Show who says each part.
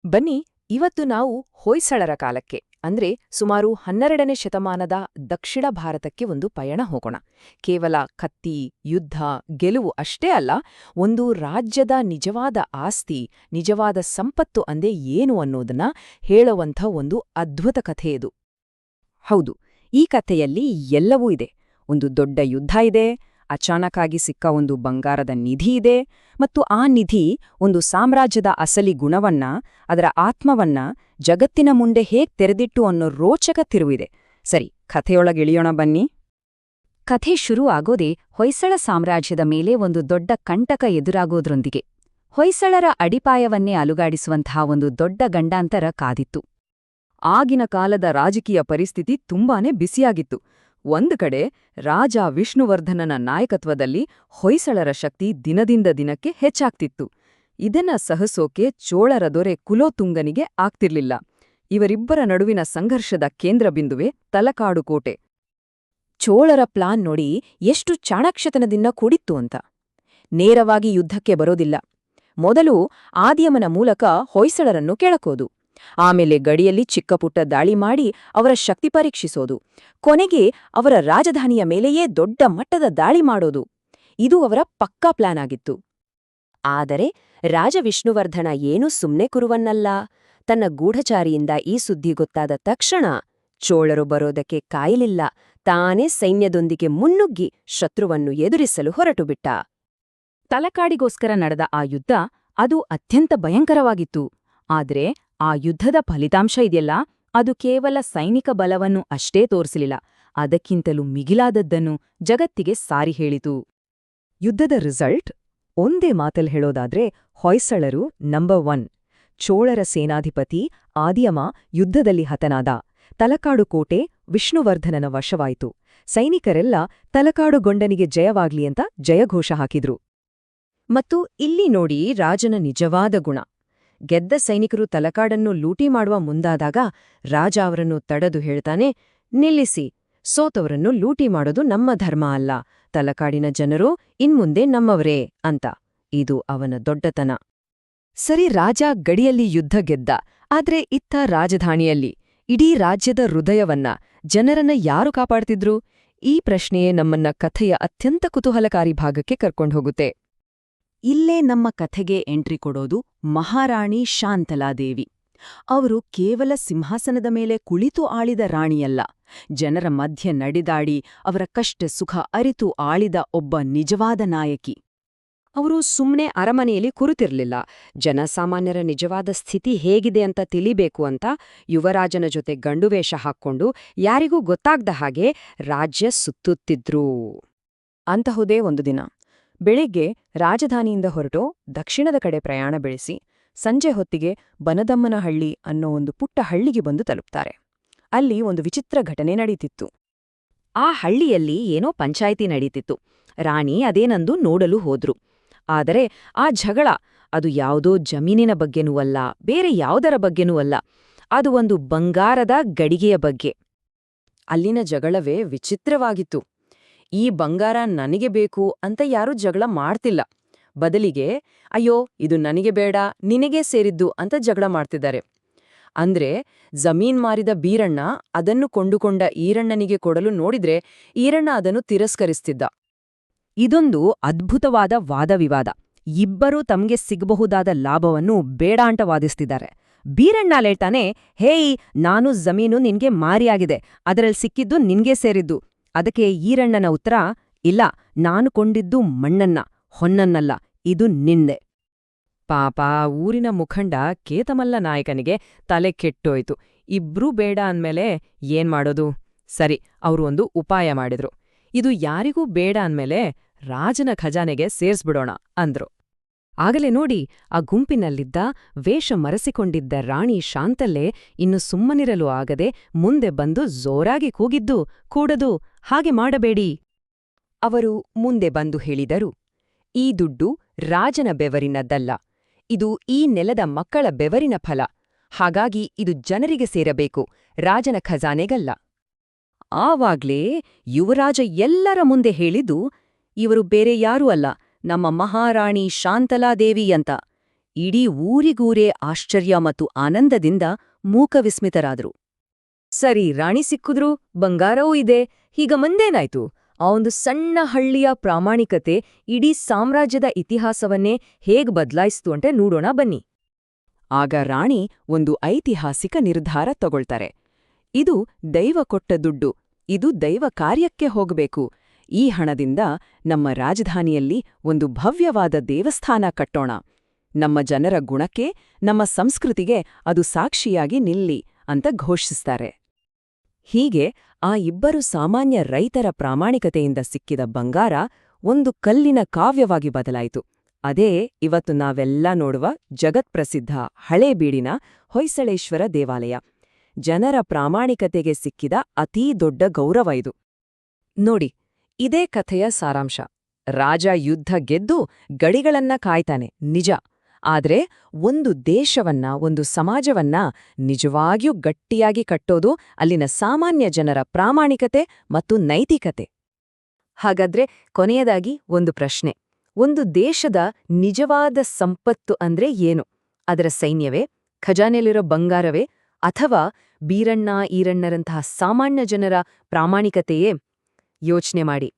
Speaker 1: ಬನ್ನಿ ಇವತ್ತು ನಾವು ಹೊಯ್ಸಳರ ಕಾಲಕ್ಕೆ ಅಂದ್ರೆ ಸುಮಾರು 12ನೇ ಶತಮಾನದ ದಕ್ಷಿಣ ಭಾರತಕ್ಕೆ ಒಂದು ಪಯಣ ಹೋಗೋಣ. ಕೇವಲ ಕತ್ತಿ, ಯುದ್ಧ, ಗೆಲುವು ಅಷ್ಟೇ ಅಲ್ಲ, ಒಂದು ರಾಜ್ಯದ ನಿಜವಾದ ಆಸ್ತಿ, ನಿಜವಾದ ಸಂಪತ್ತು ಅಂದೇ ಏನು ಅನ್ನೋದನ್ನ ಹೇಳುವಂಥ ಒಂದು ಅದ್ಭುತ ಕಥೆ ಇದು.
Speaker 2: ಹೌದು, ಈ ಕಥೆಯಲ್ಲಿ ಎಲ್ಲವೂ ಇದೆ. ಒಂದು ದೊಡ್ಡ ಯುದ್ಧ ಇದೆ, ಅಚಾನಕ್ಕಾಗಿ ಸಿಕ್ಕ ಒಂದು ಬಂಗಾರದ ನಿಧಿ ಇದೆ, ಮತ್ತು ಆ ನಿಧಿ ಒಂದು ಸಾಮ್ರಾಜ್ಯದ ಅಸಲಿ ಗುಣವನ್ನ, ಅದರ ಆತ್ಮವನ್ನ ಜಗತ್ತಿನ ಮುಂದೆ ಹೇಗ್ ತೆರೆದಿಟ್ಟು ಅನ್ನೋ ರೋಚಕ ತಿರುವಿದೆ. ಸರಿ, ಕಥೆಯೊಳಗಿಳಿಯೋಣ ಬನ್ನಿ. ಕಥೆ ಶುರು ಆಗೋದೇ ಹೊಯ್ಸಳ ಸಾಮ್ರಾಜ್ಯದ ಮೇಲೆ ಒಂದು ದೊಡ್ಡ ಕಂಟಕ ಎದುರಾಗೋದ್ರೊಂದಿಗೆ. ಹೊಯ್ಸಳರ ಅಡಿಪಾಯವನ್ನೇ ಅಲುಗಾಡಿಸುವಂತಹ ಒಂದು ದೊಡ್ಡ ಗಂಡಾಂತರ ಕಾದಿತ್ತು. ಆಗಿನ ಕಾಲದ ರಾಜಕೀಯ ಪರಿಸ್ಥಿತಿ ತುಂಬಾನೇ ಬಿಸಿಯಾಗಿತ್ತು. ಒಂದು ಕಡೆ ರಾಜ ವಿಷ್ಣುವರ್ಧನನ ನಾಯಕತ್ವದಲ್ಲಿ ಹೊಯ್ಸಳರ ಶಕ್ತಿ ದಿನದಿಂದ ದಿನಕ್ಕೆ ಹೆಚ್ಚಾಗ್ತಿತ್ತು. ಇದನ್ನ ಸಹಿಸೋಕೆ ಚೋಳರ ದೊರೆ ಕುಲೋತುಂಗನಿಗೆ ಆಗ್ತಿರ್ಲಿಲ್ಲ. ಇವರಿಬ್ಬರ ನಡುವಿನ ಸಂಘರ್ಷದ ಕೇಂದ್ರಬಿಂದುವೆ ತಲಕಾಡು ಕೋಟೆ.
Speaker 1: ಚೋಳರ ಪ್ಲಾನ್ ನೋಡಿ ಎಷ್ಟು ಚಾಣಾಕ್ಷತನದಿಂದ ಕೂಡಿತ್ತು ಅಂತ. ನೇರವಾಗಿ ಯುದ್ಧಕ್ಕೆ ಬರೋದಿಲ್ಲ. ಮೊದಲು ಆದಿಯಮನ ಮೂಲಕ ಹೊಯ್ಸಳರನ್ನು ಕೆಳಕೋದು, ಆಮೇಲೆ ಗಡಿಯಲ್ಲಿ ಚಿಕ್ಕಪುಟ್ಟ ದಾಳಿ ಮಾಡಿ ಅವರ ಶಕ್ತಿ ಪರೀಕ್ಷಿಸೋದು, ಕೊನೆಗೆ ಅವರ ರಾಜಧಾನಿಯ ಮೇಲೆಯೇ ದೊಡ್ಡ ಮಟ್ಟದ ದಾಳಿ ಮಾಡೋದು. ಇದು ಅವರ ಪಕ್ಕಾ ಪ್ಲಾನ್ ಆಗಿತ್ತು. ಆದರೆ ರಾಜ ವಿಷ್ಣುವರ್ಧನ ಏನೂ ಸುಮ್ನೆ ಕುರುವನ್ನಲ್ಲ. ತನ್ನ ಗೂಢಚಾರಿಯಿಂದ ಈ ಸುದ್ದಿ ಗೊತ್ತಾದ ತಕ್ಷಣ ಚೋಳರು ಬರೋದಕ್ಕೆ ಕಾಯಲಿಲ್ಲ. ತಾನೇ ಸೈನ್ಯದೊಂದಿಗೆ ಮುನ್ನುಗ್ಗಿ ಶತ್ರುವನ್ನು ಎದುರಿಸಲು ಹೊರಟುಬಿಟ್ಟ.
Speaker 2: ತಲಕಾಡಿಗೋಸ್ಕರ ನಡೆದ ಆ ಯುದ್ಧ ಅದು ಅತ್ಯಂತ ಭಯಂಕರವಾಗಿತ್ತು. ಆದ್ರೆ ಆ ಯುದ್ಧದ ಫಲಿತಾಂಶ ಇದೆಯಲ್ಲ, ಅದು ಕೇವಲ ಸೈನಿಕ ಬಲವನ್ನು ಅಷ್ಟೇ ತೋರಿಸಲಿಲ್ಲ, ಅದಕ್ಕಿಂತಲೂ ಮಿಗಿಲಾದದ್ದನ್ನು ಜಗತ್ತಿಗೆ ಸಾರಿ ಹೇಳಿತು. ಯುದ್ಧದ ರಿಸಲ್ಟ್ ಒಂದೇ ಮಾತಲ್ಲಿ ಹೇಳೋದಾದ್ರೆ ಹೊಯ್ಸಳರು ನಂಬರ್ 1. ಚೋಳರ ಸೇನಾಧಿಪತಿ ಆದಿಯಮ ಯುದ್ಧದಲ್ಲಿ ಹತನಾದ. ತಲಕಾಡು ಕೋಟೆ ವಿಷ್ಣುವರ್ಧನನ ವಶವಾಯಿತು. ಸೈನಿಕರೆಲ್ಲ ತಲಕಾಡುಗೊಂಡನಿಗೆ ಜಯವಾಗ್ಲಿ ಅಂತ ಜಯಘೋಷ ಹಾಕಿದ್ರು. ಮತ್ತು ಇಲ್ಲಿ ನೋಡಿ ರಾಜನ ನಿಜವಾದ ಗುಣ. ಗೆದ್ದ ಸೈನಿಕರು ತಲಕಾಡನ್ನು ಲೂಟಿ ಮಾಡುವ ಮುಂದಾದಾಗ ರಾಜ ಅವರನ್ನು ತಡೆದು ಹೇಳ್ತಾನೆ, ನಿಲ್ಲಿಸಿ, ಸೋತವರನ್ನು ಲೂಟಿ ಮಾಡೋದು ನಮ್ಮ ಧರ್ಮ ಅಲ್ಲ, ತಲಕಾಡಿನ ಜನರು ಇನ್ಮುಂದೆ ನಮ್ಮವರೇ ಅಂತ. ಇದು ಅವನ ದೊಡ್ಡತನ. ಸರಿ, ರಾಜ ಗಡಿಯಲ್ಲಿ ಯುದ್ಧ ಗೆದ್ದ. ಆದ್ರೆ ಇತ್ತ ರಾಜಧಾನಿಯಲ್ಲಿ ಇಡೀ ರಾಜ್ಯದ ಹೃದಯವನ್ನ, ಜನರನ್ನ ಯಾರು ಕಾಪಾಡ್ತಿದ್ರು? ಈ ಪ್ರಶ್ನೆಯೇ ನಮ್ಮನ್ನ ಕಥೆಯ ಅತ್ಯಂತ ಕುತೂಹಲಕಾರಿ ಭಾಗಕ್ಕೆ ಕರ್ಕೊಂಡ್ಹೋಗುತ್ತೆ. ಇಲ್ಲೇ ನಮ್ಮ ಕಥೆಗೆ ಎಂಟ್ರಿ ಕೊಡೋದು ಮಹಾರಾಣಿ ಶಾಂತಲಾದೇವಿ. ಅವರು ಕೇವಲ ಸಿಂಹಾಸನದ ಮೇಲೆ ಕುಳಿತು ಆಳಿದ ರಾಣಿಯಲ್ಲ, ಜನರ ಮಧ್ಯೆ ನಡೆದಾಡಿ ಅವರ ಕಷ್ಟ ಸುಖ ಅರಿತು ಆಳಿದ ಒಬ್ಬ ನಿಜವಾದ ನಾಯಕಿ. ಅವರು ಸುಮ್ನೆ ಅರಮನೆಯಲ್ಲಿ ಕುರುತಿರ್ಲಿಲ್ಲ. ಜನಸಾಮಾನ್ಯರ ನಿಜವಾದ ಸ್ಥಿತಿ ಹೇಗಿದೆ ಅಂತ ತಿಳಿಬೇಕು ಅಂತ ಯುವರಾಜನ ಜೊತೆ ಗಂಡುವೇಷ ಹಾಕ್ಕೊಂಡು ಯಾರಿಗೂ ಗೊತ್ತಾಗ್ದ ಹಾಗೆ ರಾಜ್ಯ ಸುತ್ತುತ್ತಿದ್ರು. ಅಂತಹುದೇ ಒಂದು ದಿನ ಬೆಳಿಗ್ಗೆ ರಾಜಧಾನಿಯಿಂದ ಹೊರಟು ದಕ್ಷಿಣದ ಕಡೆ ಪ್ರಯಾಣ ಬೆಳೆಸಿ ಸಂಜೆ ಹೊತ್ತಿಗೆ ಬನದಮ್ಮನಹಳ್ಳಿ ಅನ್ನೋ ಒಂದು ಪುಟ್ಟ ಹಳ್ಳಿಗೆ ಬಂದು ತಲುಪ್ತಾರೆ. ಅಲ್ಲಿ ಒಂದು ವಿಚಿತ್ರ ಘಟನೆ ನಡೀತಿತ್ತು. ಆ ಹಳ್ಳಿಯಲ್ಲಿ ಏನೋ ಪಂಚಾಯಿತಿ ನಡೀತಿತ್ತು. ರಾಣಿ ಅದೇನಂದು ನೋಡಲು ಹೋದ್ರು. ಆದರೆ ಆ ಜಗಳ ಅದು ಯಾವುದೋ ಜಮೀನಿನ ಬಗ್ಗೆನೂ ಅಲ್ಲ, ಬೇರೆ ಯಾವುದರ ಬಗ್ಗೆನೂ ಅಲ್ಲ. ಅದು ಒಂದು ಬಂಗಾರದ ಗಡಿಗೆಯ ಬಗ್ಗೆ. ಅಲ್ಲಿನ ಜಗಳವೇ ವಿಚಿತ್ರವಾಗಿತ್ತು. ಈ ಬಂಗಾರ ನನಗೆ ಬೇಕು ಅಂತ ಯಾರೂ ಜಗಳ ಮಾಡ್ತಿಲ್ಲ. ಬದಲಿಗೆ ಅಯ್ಯೋ ಇದು ನನಗೆ ಬೇಡ, ನಿನಗೇ ಸೇರಿದ್ದು ಅಂತ ಜಗಳ ಮಾಡ್ತಿದ್ದಾರೆ. ಅಂದ್ರೆ ಜಮೀನ್ ಮಾರಿದ ಬೀರಣ್ಣ ಅದನ್ನು ಕೊಂಡುಕೊಂಡ ಈರಣ್ಣನಿಗೆ ಕೊಡಲು ನೋಡಿದ್ರೆ ಈರಣ್ಣ ಅದನ್ನು ತಿರಸ್ಕರಿಸ್ತಿದ್ದ. ಇದೊಂದು ಅದ್ಭುತವಾದ ವಾದವಿವಾದ. ಇಬ್ಬರೂ ತಮ್ಗೆ ಸಿಗಬಹುದಾದ ಲಾಭವನ್ನು ಬೇಡಾಂಟ ವಾದಿಸ್ತಿದ್ದಾರೆ. ಬೀರಣ್ಣಾಲೇಳ್ತಾನೆ, ಹೇಯ್, ನಾನು ಜಮೀನು ನಿನ್ಗೆ ಮಾರಿಯಾಗಿದೆ, ಅದರಲ್ಲಿ ಸಿಕ್ಕಿದ್ದು ನಿನ್ಗೆ ಸೇರಿದ್ದು. ಅದಕ್ಕೆ ಈರಣ್ಣನ ಉತ್ತರ, ಇಲ್ಲ, ನಾನು ಕೊಂಡಿದ್ದು ಮಣ್ಣನ್ನ, ಹೊನ್ನನ್ನಲ್ಲ, ಇದು ನಿಂದೆ. ಪಾಪ ಊರಿನ ಮುಖಂಡ ಕೇತಮಲ್ಲ ನಾಯಕನಿಗೆ ತಲೆ ಕೆಟ್ಟೋಯ್ತು. ಇಬ್ರೂ ಬೇಡ ಅಂದ್ಮೇಲೆ ಏನ್ ಮಾಡೋದು? ಸರಿ, ಅವರು ಒಂದು ಉಪಾಯ ಮಾಡಿದ್ರು. ಇದು ಯಾರಿಗೂ ಬೇಡ ಅಂದ್ಮೇಲೆ ರಾಜನ ಖಜಾನೆಗೆ ಸೇರ್ಸ್ಬಿಡೋಣ ಅಂದ್ರು. ಆಗಲೇ ನೋಡಿ, ಆ ಗುಂಪಿನಲ್ಲಿದ್ದ ವೇಷ ಮರೆಸಿಕೊಂಡಿದ್ದ ರಾಣಿ ಶಾಂತಲ್ಲೇ ಇನ್ನು ಸುಮ್ಮನಿರಲು ಆಗದೆ ಮುಂದೆ ಬಂದು ಜೋರಾಗಿ ಕೂಗಿದ್ದು, ಕೂಡದು, ಹಾಗೆ ಮಾಡಬೇಡಿ. ಅವರು ಮುಂದೆ ಬಂದು ಹೇಳಿದರು, ಈ ದುಡ್ಡು ರಾಜನ ಬೆವರಿನದ್ದಲ್ಲ, ಇದು ಈ ನೆಲದ ಮಕ್ಕಳ ಬೆವರಿನ ಫಲ. ಹಾಗಾಗಿ ಇದು ಜನರಿಗೆ ಸೇರಬೇಕು, ರಾಜನ ಖಜಾನೆಗಲ್ಲ. ಆವಾಗ್ಲೇ ಯುವರಾಜ ಎಲ್ಲರ ಮುಂದೆ ಹೇಳಿದ್ದು, ಇವರು ಬೇರೆ ಯಾರೂ ಅಲ್ಲ, ನಮ್ಮ ಮಹಾರಾಣಿ ಶಾಂತಲಾದೇವಿ ಅಂತ. ಇಡೀ ಊರಿಗೂರೇ ಆಶ್ಚರ್ಯ ಮತ್ತು ಆನಂದದಿಂದ ಮೂಕವಿಸ್ಮಿತರಾದರು. ಸರಿ, ರಾಣಿ ಸಿಕ್ಕಿದ್ರು, ಬಂಗಾರವೂ ಇದೆ, ಈಗ ಮುಂದೇನಾಯ್ತು? ಆ ಒಂದು ಸಣ್ಣ ಹಳ್ಳಿಯ ಪ್ರಾಮಾಣಿಕತೆ ಇಡೀ ಸಾಮ್ರಾಜ್ಯದ ಇತಿಹಾಸವನ್ನೇ ಹೇಗ್ ಬದ್ಲಾಯಿಸ್ತು ಅಂತ ನೋಡೋಣ ಬನ್ನಿ.
Speaker 1: ಆಗ ರಾಣಿ ಒಂದು ಐತಿಹಾಸಿಕ ನಿರ್ಧಾರ ತಗೊಳ್ತಾರೆ. ಇದು ದೈವ ಕೊಟ್ಟ ದುಡ್ಡು, ಇದು ದೈವ ಕಾರ್ಯಕ್ಕೆ ಹೋಗಬೇಕು. ಈ ಹಣದಿಂದ ನಮ್ಮ ರಾಜಧಾನಿಯಲ್ಲಿ ಒಂದು ಭವ್ಯವಾದ ದೇವಸ್ಥಾನ ಕಟ್ಟೋಣ. ನಮ್ಮ ಜನರ ಗುಣಕ್ಕೆ, ನಮ್ಮ ಸಂಸ್ಕೃತಿಗೆ ಅದು ಸಾಕ್ಷಿಯಾಗಿ ನಿಲ್ಲಿ ಅಂತ ಘೋಷಿಸ್ತಾರೆ. ಹೀಗೆ ಆ ಇಬ್ಬರು ಸಾಮಾನ್ಯ ರೈತರ ಪ್ರಾಮಾಣಿಕತೆಯಿಂದ ಸಿಕ್ಕಿದ ಬಂಗಾರ ಒಂದು ಕಲ್ಲಿನ ಕಾವ್ಯವಾಗಿ ಬದಲಾಯಿತು. ಅದೇ ಇವತ್ತು ನಾವೆಲ್ಲ ನೋಡುವ ಜಗತ್ಪ್ರಸಿದ್ಧ ಹಳೇಬೀಡಿನ ಹೊಯ್ಸಳೇಶ್ವರ ದೇವಾಲಯ. ಜನರ ಪ್ರಾಮಾಣಿಕತೆಗೆ ಸಿಕ್ಕಿದ ಅತೀ ದೊಡ್ಡ ಗೌರವ ಇದು. ನೋಡಿ, ಇದೇ ಕಥೆಯ ಸಾರಾಂಶ. ರಾಜ ಯುದ್ಧ ಗೆದ್ದು ಗಡಿಗಳನ್ನ ಕಾಯ್ತಾನೆ, ನಿಜ. ಆದ್ರೆ ಒಂದು ದೇಶವನ್ನ, ಒಂದು ಸಮಾಜವನ್ನ ನಿಜವಾಗಿಯೂ ಗಟ್ಟಿಯಾಗಿ ಕಟ್ಟೋದು ಅಲ್ಲಿನ ಸಾಮಾನ್ಯ ಜನರ ಪ್ರಾಮಾಣಿಕತೆ ಮತ್ತು ನೈತಿಕತೆ. ಹಾಗಾದ್ರೆ ಕೊನೆಯದಾಗಿ ಒಂದು ಪ್ರಶ್ನೆ. ಒಂದು ದೇಶದ ನಿಜವಾದ ಸಂಪತ್ತು ಅಂದ್ರೆ ಏನು? ಅದರ ಸೈನ್ಯವೇ, ಖಜಾನೆಯಲ್ಲಿರೋ ಬಂಗಾರವೇ, ಅಥವಾ ಬೀರಣ್ಣ ಈರಣ್ಣರಂತಹ ಸಾಮಾನ್ಯ ಜನರ ಪ್ರಾಮಾಣಿಕತೆಯೇ? ಯೋಚ್ನೆ ಮಾಡಿ.